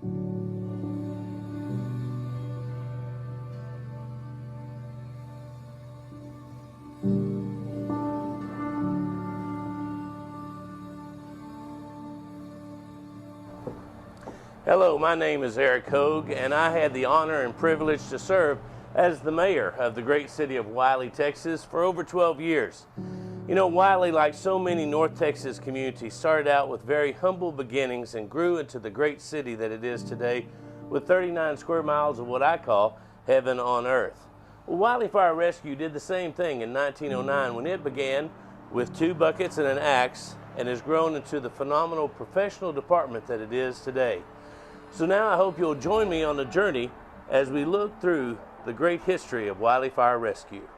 Hello, my name is Eric Hogue, and I had the honor and privilege to serve as the mayor of the great city of Wylie, Texas for over 12 years. You know, Wylie, like so many North Texas communities, started out with very humble beginnings and grew into the great city that it is today with 39 square miles of what I call heaven on earth. Well, Wylie Fire Rescue did the same thing in 1909 when it began with 2 buckets and an axe and has grown into the phenomenal professional department that it is today. So now I hope you'll join me on the journey as we look through the great history of Wylie Fire Rescue.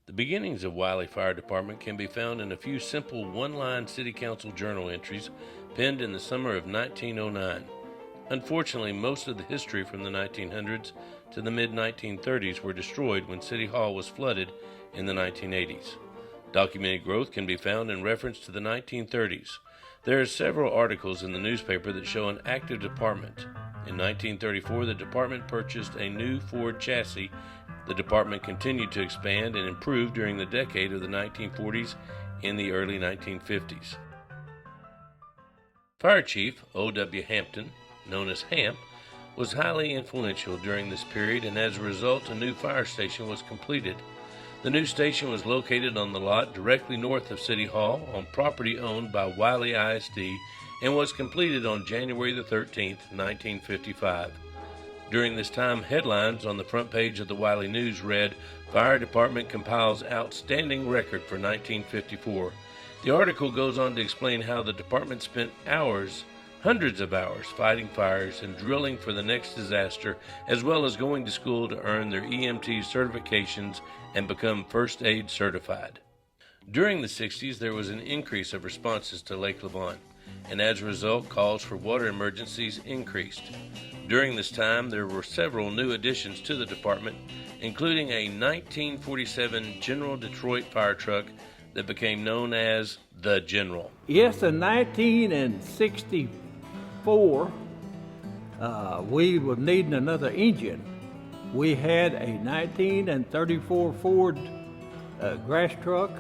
The beginnings of Wylie Fire Department can be found in a few simple one-line City Council journal entries penned in the summer of 1909. Unfortunately, most of the history from the 1900s to the mid-1930s were destroyed when City Hall was flooded in the 1980s. Documented growth can be found in reference to the 1930s. There are several articles in the newspaper that show an active department. In 1934, the department purchased a new Ford chassis. The department continued to expand and improve during the decade of the 1940s and the early 1950s. Fire Chief O.W. Hampton, known as Hamp, was highly influential during this period, and as a result, a new fire station was completed. The new station was located on the lot directly north of City Hall on property owned by Wylie ISD and was completed on January the 13th, 1955. During this time, headlines on the front page of the Wylie News read, "Fire Department compiles outstanding record for 1954. The article goes on to explain how the department spent hours, hundreds of hours, fighting fires and drilling for the next disaster, as well as going to school to earn their EMT certifications and become first aid certified. During the 60s, there was an increase of responses to Lake Levant, and as a result, calls for water emergencies increased. During this time, there were several new additions to the department, including a 1947 General Detroit fire truck that became known as the General. Yes, in 1964, we were needing another engine. We had a 1934 Ford grass truck,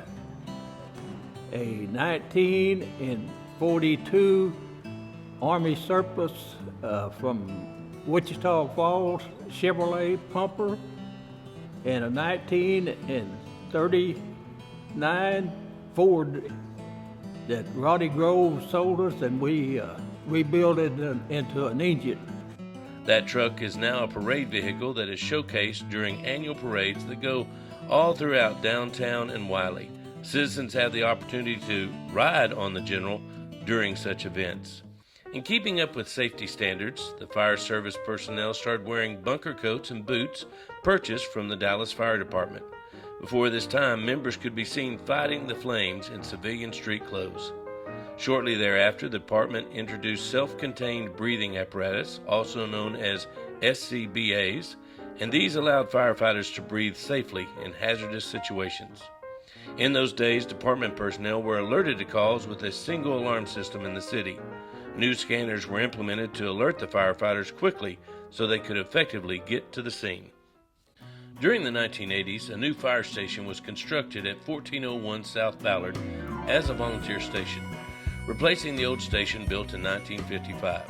a 1942 Army surplus from Wichita Falls Chevrolet pumper, and a 1939 Ford that Roddy Grove sold us, and we rebuilt it into an engine. That truck is now a parade vehicle that is showcased during annual parades that go all throughout downtown and Wylie. Citizens have the opportunity to ride on the General during such events. In keeping up with safety standards, the fire service personnel started wearing bunker coats and boots purchased from the Dallas Fire Department. Before this time, members could be seen fighting the flames in civilian street clothes. Shortly thereafter, the department introduced self-contained breathing apparatus, also known as SCBAs, and these allowed firefighters to breathe safely in hazardous situations. In those days, department personnel were alerted to calls with a single alarm system in the city. New scanners were implemented to alert the firefighters quickly so they could effectively get to the scene. During the 1980s, a new fire station was constructed at 1401 South Ballard as a volunteer station, replacing the old station built in 1955.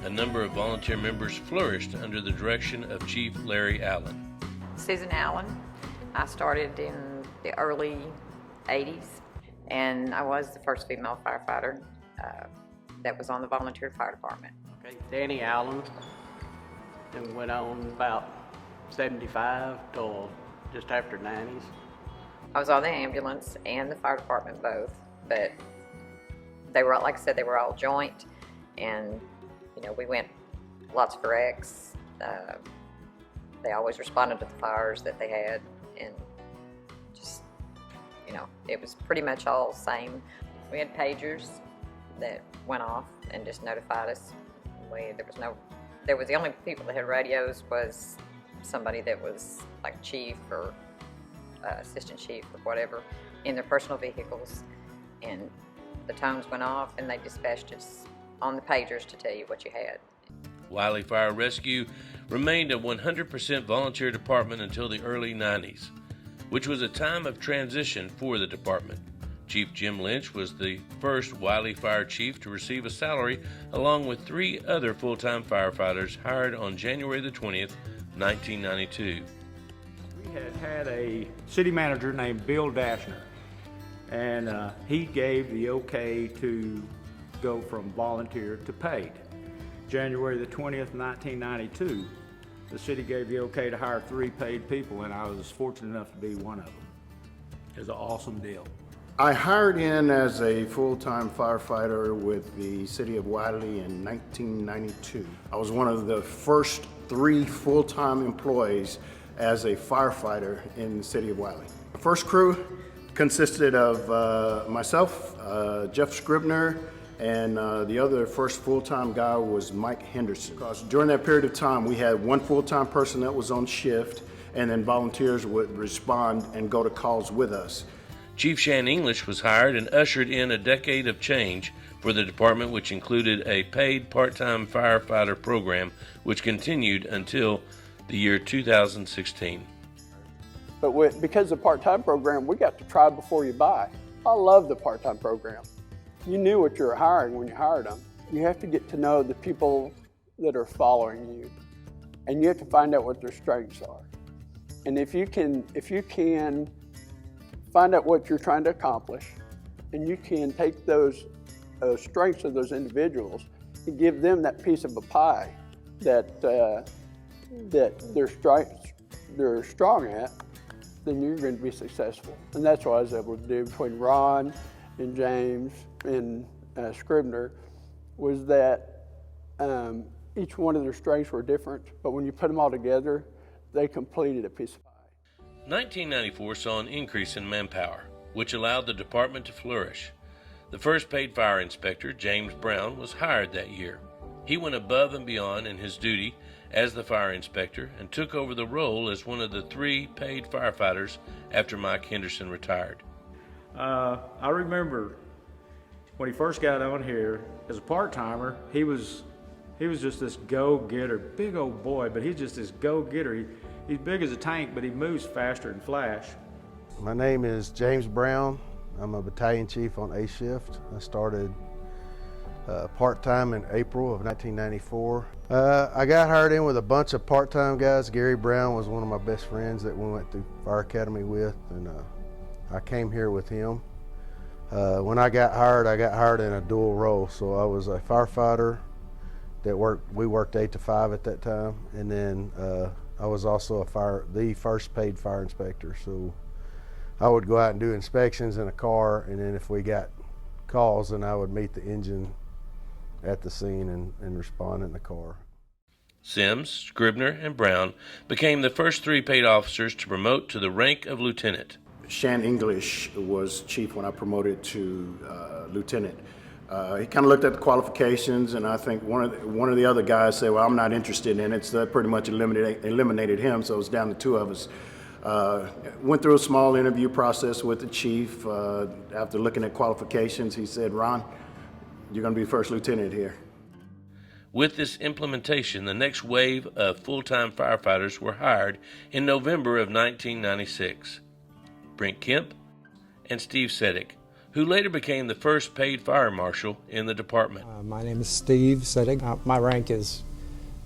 a number of volunteer members flourished under the direction of Chief Larry Allen. Susan Allen. I started in the early 80s, and I was the first female firefighter that was on the volunteer fire department. Okay, Danny Allen, and went on about 75 till just after 90s. I was on the ambulance and the fire department both, but they were, like I said, they were all joint, and we went lots for wrecks. They always responded to the fires that they had, and just, it was pretty much all the same. We had pagers that went off and just notified us. There was the only people that had radios was somebody that was like chief or assistant chief or whatever in their personal vehicles, and the tones went off and they dispatched us on the pagers to tell you what you had. Wylie Fire Rescue remained a 100% volunteer department until the early 90s, which was a time of transition for the department. Chief Jim Lynch was the first Wylie Fire Chief to receive a salary, along with 3 other full-time firefighters hired on January the 20th, 1992. We had a city manager named Bill Dashner, and he gave the okay to go from volunteer to paid. January the 20th, 1992, the city gave the okay to hire 3 paid people, and I was fortunate enough to be one of them. It was an awesome deal. I hired in as a full-time firefighter with the city of Wylie in 1992. I was one of the first 3 full-time employees as a firefighter in the city of Wylie. The first crew consisted of myself, Jeff Scribner, and the other first full-time guy was Mike Henderson. Because during that period of time, we had 1 full-time person that was on shift, and then volunteers would respond and go to calls with us. Chief Shan English was hired and ushered in a decade of change for the department, which included a paid part-time firefighter program, which continued until the year 2016. But because of the part-time program, we got to try before you buy. I love the part-time program. You knew what you were hiring when you hired them. You have to get to know the people that are following you, and you have to find out what their strengths are. And if you can find out what you're trying to accomplish, and you can take those strengths of those individuals and give them that piece of a pie that they're strong at, then you're going to be successful. And that's what I was able to do between Ron and James and Scribner, was that each one of their strengths were different, but when you put them all together, they completed a piece of pie. 1994 saw an increase in manpower, which allowed the department to flourish. The first paid fire inspector, James Brown, was hired that year. He went above and beyond in his duty as the fire inspector and took over the role as one of the 3 paid firefighters after Mike Henderson retired. I remember when he first got on here as a part-timer, he was just this go-getter, big old boy, but he's just this go-getter. He's big as a tank, but he moves faster than Flash. My name is James Brown. I'm a battalion chief on A shift. I started part-time in April of 1994. I got hired in with a bunch of part-time guys. Gary Brown was one of my best friends that we went through Fire Academy with, and I came here with him. When I got hired in a dual role. So I was a firefighter we worked 8 to 5 at that time, and then I was also the first paid fire inspector. So I would go out and do inspections in a car, and then if we got calls, then I would meet the engine at the scene and respond in the car. Sims, Scribner, and Brown became the first 3 paid officers to promote to the rank of lieutenant. Shan English was chief when I promoted to lieutenant. He kind of looked at the qualifications, and I think one of the other guys said, well, I'm not interested in it, so that pretty much eliminated him, so it was down to 2 of us. Went through a small interview process with the chief. After looking at qualifications, he said, Ron, you're going to be first lieutenant here. With this implementation, the next wave of full-time firefighters were hired in November of 1996. Brent Kemp and Steve Sedick, who later became the first paid fire marshal in the department. My name is Steve Sittig. My rank is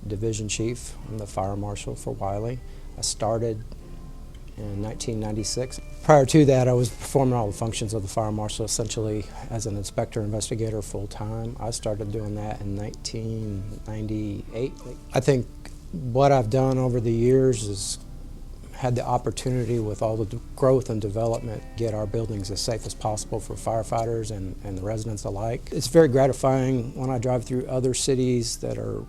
Division Chief. I'm the fire marshal for Wylie. I started in 1996. Prior to that, I was performing all the functions of the fire marshal essentially as an inspector investigator full-time. I started doing that in 1998. I think what I've done over the years is had the opportunity with all the growth and development get our buildings as safe as possible for firefighters and the residents alike. It's very gratifying when I drive through other cities that are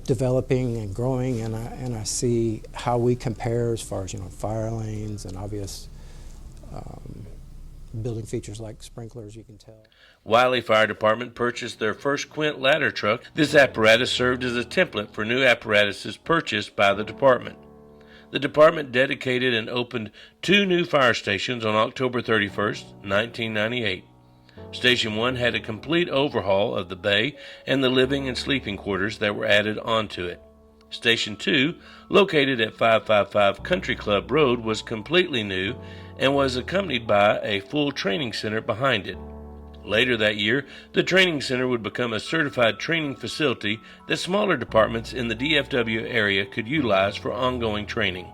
developing and growing, and I see how we compare as far as fire lanes and obvious building features like sprinklers. You can tell. Wylie Fire Department purchased their first Quint ladder truck. This apparatus served as a template for new apparatuses purchased by the department. The department dedicated and opened 2 new fire stations on October 31st, 1998. Station 1 had a complete overhaul of the bay and the living and sleeping quarters that were added onto it. Station 2, located at 555 Country Club Road, was completely new and was accompanied by a full training center behind it. Later that year, the training center would become a certified training facility that smaller departments in the DFW area could utilize for ongoing training.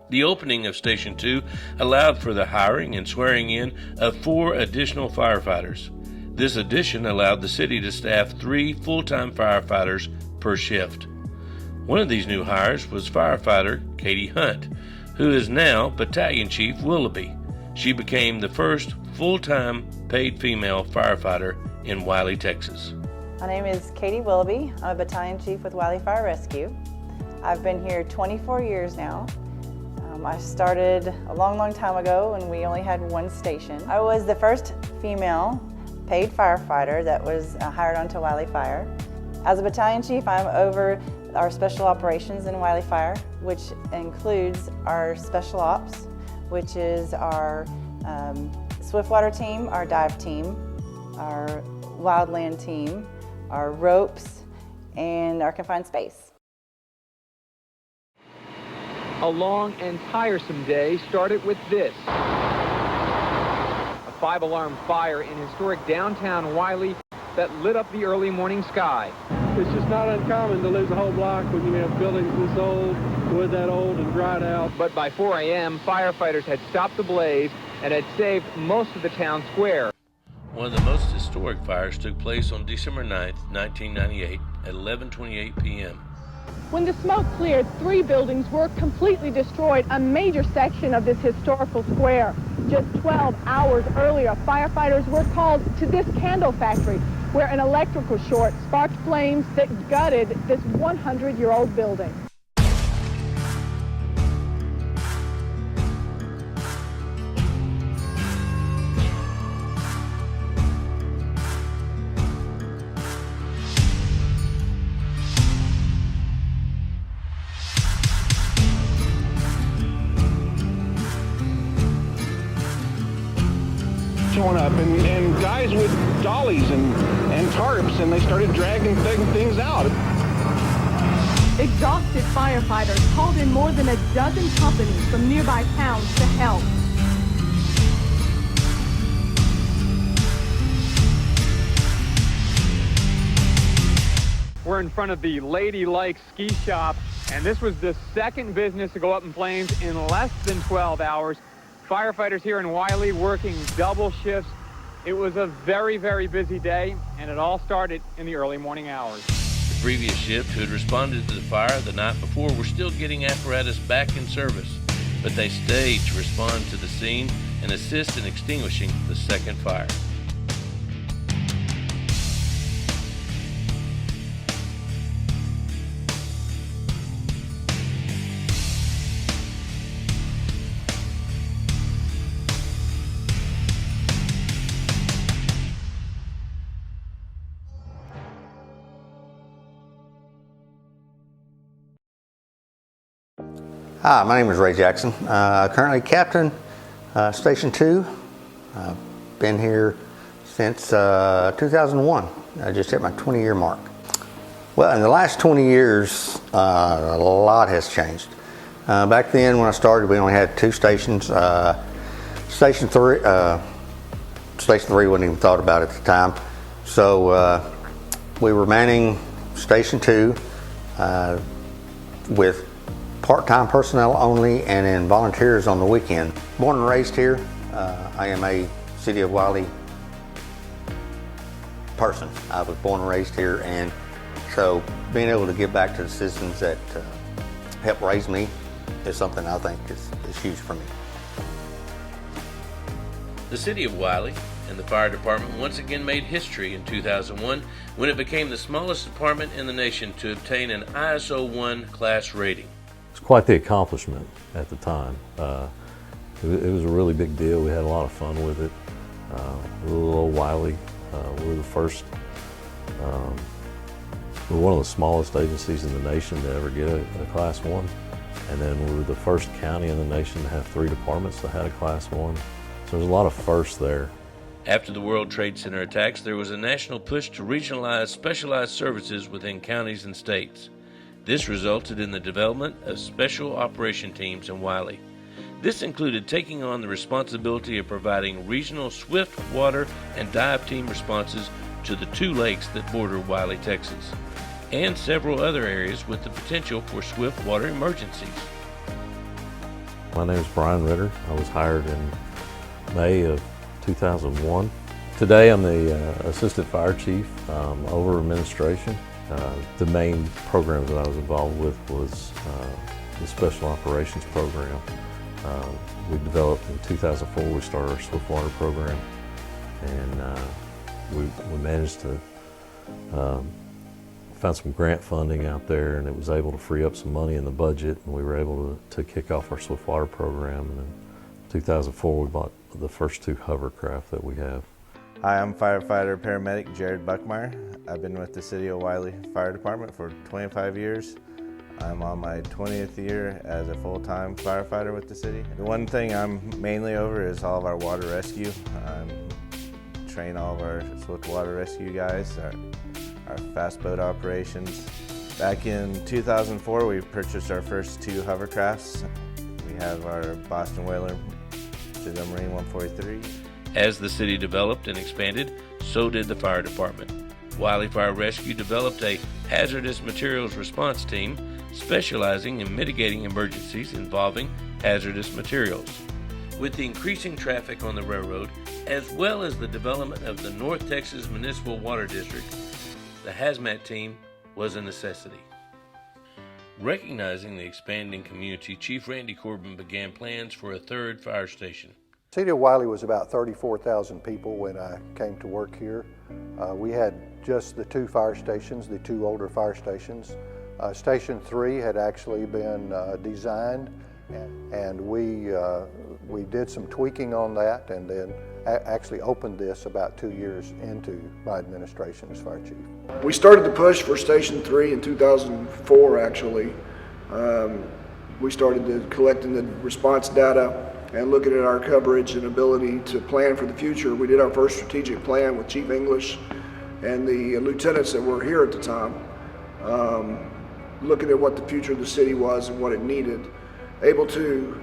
The opening of Station 2 allowed for the hiring and swearing in of 4 additional firefighters. This addition allowed the city to staff 3 full-time firefighters per shift. One of these new hires was firefighter Katie Hunt, who is now Battalion Chief Willoughby. She became the first full-time paid female firefighter in Wylie, Texas. My name is Katie Willoughby. I'm a Battalion Chief with Wylie Fire Rescue. I've been here 24 years now. I started a long time ago when we only had 1 station. I was the first female paid firefighter that was hired onto Wylie Fire. As a Battalion Chief, I'm over our special operations in Wylie Fire, which includes our special ops, which is our Swiftwater team, our dive team, our wildland team, our ropes, and our confined space. A long and tiresome day started with this. A 5-alarm fire in historic downtown Wylie that lit up the early morning sky. It's just not uncommon to lose a whole block when you have buildings this old, wood that old and dried out. But by 4 a.m., firefighters had stopped the blaze and had saved most of the town square. One of the most historic fires took place on December 9th, 1998 at 11:28 p.m. When the smoke cleared, 3 buildings were completely destroyed, a major section of this historical square. Just 12 hours earlier, firefighters were called to this candle factory where an electrical short sparked flames that gutted this 100-year-old building. Showing up and guys with dollies and tarps, and they started dragging things out. Exhausted firefighters called in more than a dozen companies from nearby towns to help. We're in front of the Ladylike Ski Shop, and this was the second business to go up in flames in less than 12 hours. Firefighters here in Wylie working double shifts. It was a very busy day, and it all started in the early morning hours. The previous shift who had responded to the fire the night before were still getting apparatus back in service, but they stayed to respond to the scene and assist in extinguishing the second fire. Hi, my name is Ray Jackson. Currently Captain, Station 2. I've been here since 2001. I just hit my 20-year mark. Well, in the last 20 years, a lot has changed. Back then when I started, we only had 2 stations. Station 3 wasn't even thought about at the time. So we were manning Station 2 with part-time personnel only and in volunteers on the weekend. Born and raised here, I am a City of Wylie person. I was born and raised here, and so being able to give back to the citizens that helped raise me is something I think is huge for me. The City of Wylie and the fire department once again made history in 2001 when it became the smallest department in the nation to obtain an ISO 1 class rating. It's quite the accomplishment at the time. It was a really big deal. We had a lot of fun with it. Little old Wylie, we were the first, we were one of the smallest agencies in the nation to ever get a Class 1. And then we were the first county in the nation to have 3 departments that had a Class 1. So there's a lot of firsts there. After the World Trade Center attacks, there was a national push to regionalize specialized services within counties and states. This resulted in the development of special operation teams in Wylie. This included taking on the responsibility of providing regional swift water and dive team responses to the 2 lakes that border Wylie, Texas, and several other areas with the potential for swift water emergencies. My name is Brian Ritter. I was hired in May of 2001. Today I'm the Assistant Fire Chief over administration. The main programs that I was involved with was the Special Operations Program. We developed in 2004, we started our Swift Water Program, and we managed to found some grant funding out there, and it was able to free up some money in the budget, and we were able to kick off our Swift Water Program. And in 2004, we bought the first 2 hovercraft that we have. Hi, I'm firefighter paramedic Jared Buckmeyer. I've been with the City of Wylie Fire Department for 25 years. I'm on my 20th year as a full-time firefighter with the city. The one thing I'm mainly over is all of our water rescue. I train all of our swift water rescue guys, our fast boat operations. Back in 2004, we purchased our first 2 hovercrafts. We have our Boston Whaler, which is a Marine 143. As the city developed and expanded, so did the fire department. Wylie Fire Rescue developed a hazardous materials response team specializing in mitigating emergencies involving hazardous materials. With the increasing traffic on the railroad, as well as the development of the North Texas Municipal Water District, the hazmat team was a necessity. Recognizing the expanding community, Chief Randy Corbin began plans for a 3rd fire station. The City of Wylie was about 34,000 people when I came to work here. We had just the 2 fire stations, the 2 older fire stations. Station 3 had actually been designed, and we did some tweaking on that, and then actually opened this about 2 years into my administration as fire chief. We started the push for Station 3 in 2004, actually. We started collecting the response data and looking at our coverage and ability to plan for the future. We did our first strategic plan with Chief English and the lieutenants that were here at the time, looking at what the future of the city was and what it needed. Able to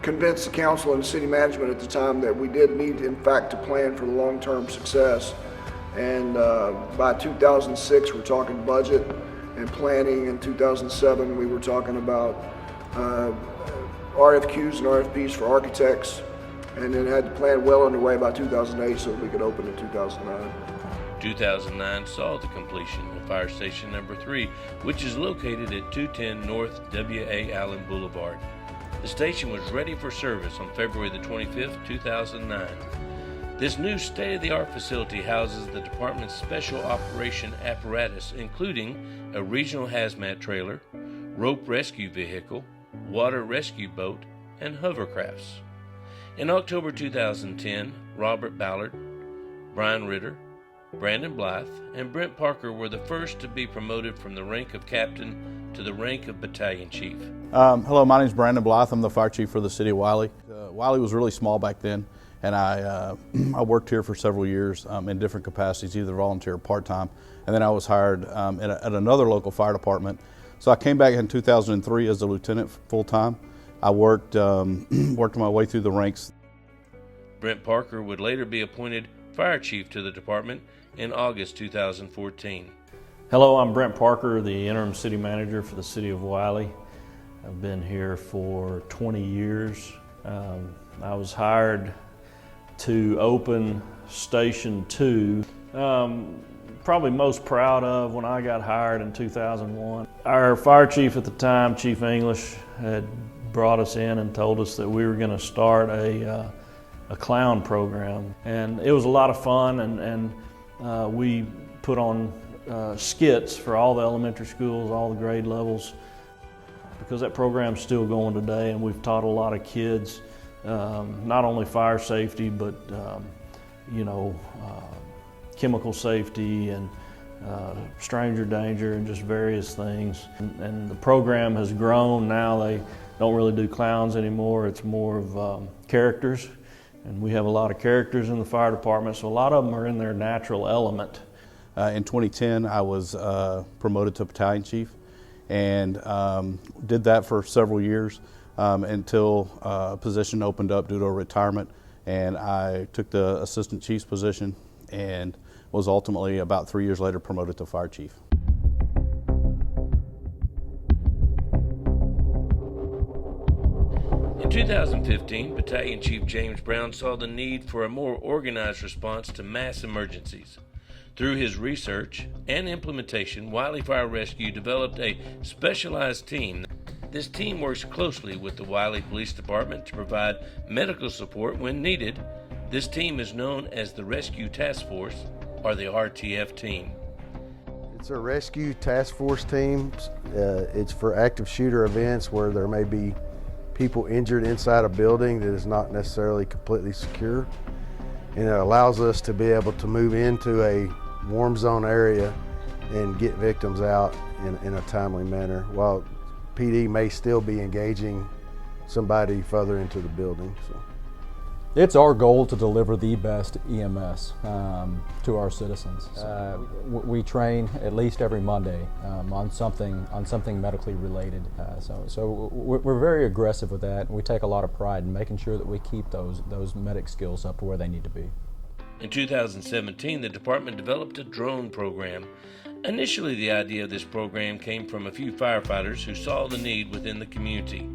convince the council and city management at the time that we did need, in fact, to plan for the long-term success. And by 2006, we're talking budget and planning. In 2007, we were talking about RFQs and RFPs for architects, and then had the plan well underway by 2008 so that we could open in 2009. 2009 saw the completion of Fire Station number 3, which is located at 210 North W.A. Allen Boulevard. The station was ready for service on February the 25th, 2009. This new state-of-the-art facility houses the department's special operation apparatus, including a regional hazmat trailer, rope rescue vehicle, water rescue boat, and hovercrafts. In October 2010, Robert Ballard, Brian Ritter, Brandon Blythe, and Brent Parker were the first to be promoted from the rank of captain to the rank of battalion chief. Hello, my name is Brandon Blythe. I'm the fire chief for the city of Wylie. Wylie was really small back then, and I worked here for several years in different capacities, either volunteer or part-time, and then I was hired at another local fire department. So I came back in 2003 as a lieutenant full-time. I worked my way through the ranks. Brent Parker would later be appointed fire chief to the department in August 2014. Hello, I'm Brent Parker, the interim city manager for the city of Wylie. I've been here for 20 years. I was hired to open Station 2. Probably most proud of when I got hired in 2001. Our fire chief at the time, Chief English, had brought us in and told us that we were going to start a clown program. And it was a lot of fun, and we put on skits for all the elementary schools, all the grade levels, because that program's still going today, and we've taught a lot of kids not only fire safety, but chemical safety and stranger danger and just various things. And the program has grown. Now they don't really do clowns anymore. It's more of characters. And we have a lot of characters in the fire department, so a lot of them are in their natural element. In 2010, I was promoted to battalion chief and did that for several years until a position opened up due to a retirement, and I took the assistant chief's position and was ultimately about 3 years later promoted to fire chief. In 2015, Battalion Chief James Brown saw the need for a more organized response to mass emergencies. Through his research and implementation, Wylie Fire Rescue developed a specialized team. This team works closely with the Wylie Police Department to provide medical support when needed. This team is known as the Rescue Task Force, or the RTF team. It's a rescue task force team. It's for active shooter events where there may be people injured inside a building that is not necessarily completely secure. And it allows us to be able to move into a warm zone area and get victims out in a timely manner, while PD may still be engaging somebody further into the building. So. It's our goal to deliver the best EMS to our citizens. We train at least every Monday on something medically related. So we're very aggressive with that, and we take a lot of pride in making sure that we keep those medic skills up to where they need to be. In 2017, the department developed a drone program. Initially, the idea of this program came from a few firefighters who saw the need within the community.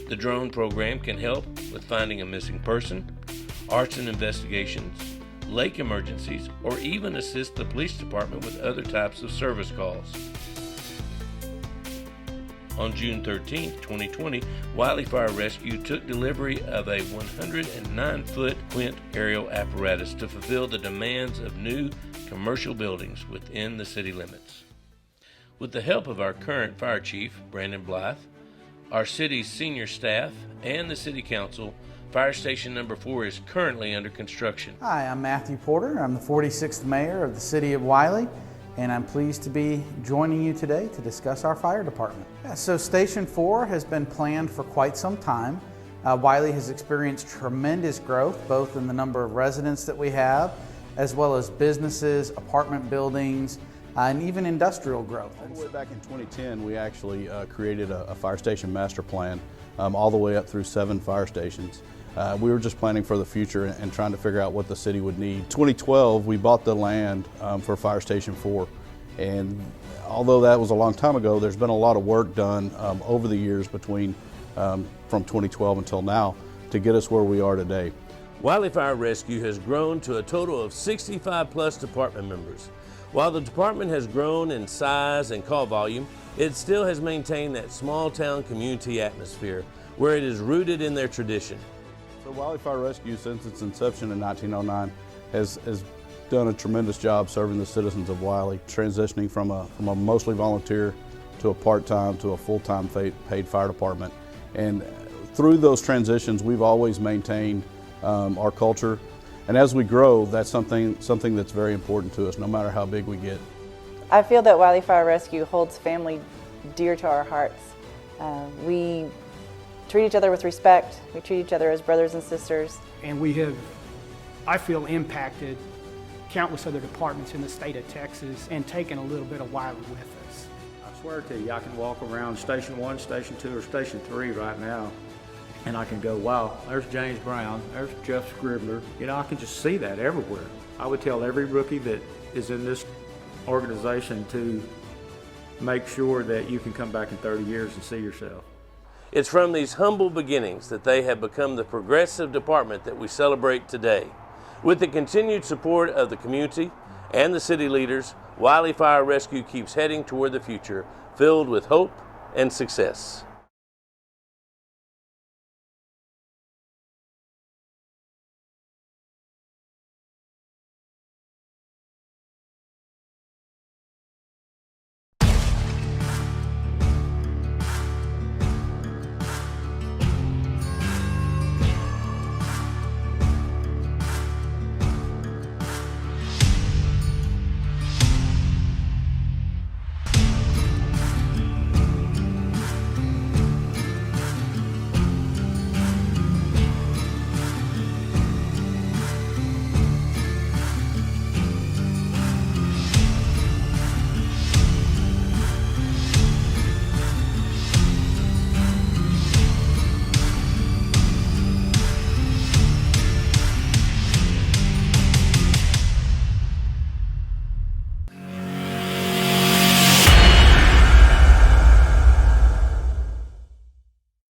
The drone program can help with finding a missing person, arson investigations, lake emergencies, or even assist the police department with other types of service calls. On June 13, 2020, Wylie Fire Rescue took delivery of a 109-foot Quint aerial apparatus to fulfill the demands of new commercial buildings within the city limits. With the help of our current fire chief, Brandon Blythe, our city's senior staff, and the city council, Fire Station Number 4 is currently under construction. Hi, I'm Matthew Porter. I'm the 46th mayor of the city of Wylie, and I'm pleased to be joining you today to discuss our fire department. So Station 4 has been planned for quite some time. Wylie has experienced tremendous growth, both in the number of residents that we have, as well as businesses, apartment buildings, and even industrial growth. All the way back in 2010, we actually created a fire station master plan all the way up through 7 fire stations. We were just planning for the future and trying to figure out what the city would need. 2012, we bought the land for Fire Station 4, and although that was a long time ago, there's been a lot of work done over the years between from 2012 until now to get us where we are today. Wylie Fire Rescue has grown to a total of 65 plus department members. While the department has grown in size and call volume, it still has maintained that small town community atmosphere where it is rooted in their tradition. So Wylie Fire Rescue, since its inception in 1909, has done a tremendous job serving the citizens of Wylie, transitioning from a mostly volunteer to a part-time to a full-time paid fire department. And through those transitions, we've always maintained our culture. And as we grow, that's something that's very important to us, no matter how big we get. I feel that Wylie Fire Rescue holds family dear to our hearts. We treat each other with respect. We treat each other as brothers and sisters. And we have, I feel, impacted countless other departments in the state of Texas and taken a little bit of Wylie with us. I swear to you, I can walk around Station 1, Station 2, or Station 3 right now and I can go, wow, there's James Brown, there's Jeff Scribner. You know, I can just see that everywhere. I would tell every rookie that is in this organization to make sure that you can come back in 30 years and see yourself. It's from these humble beginnings that they have become the progressive department that we celebrate today. With the continued support of the community and the city leaders, Wylie Fire Rescue keeps heading toward the future filled with hope and success.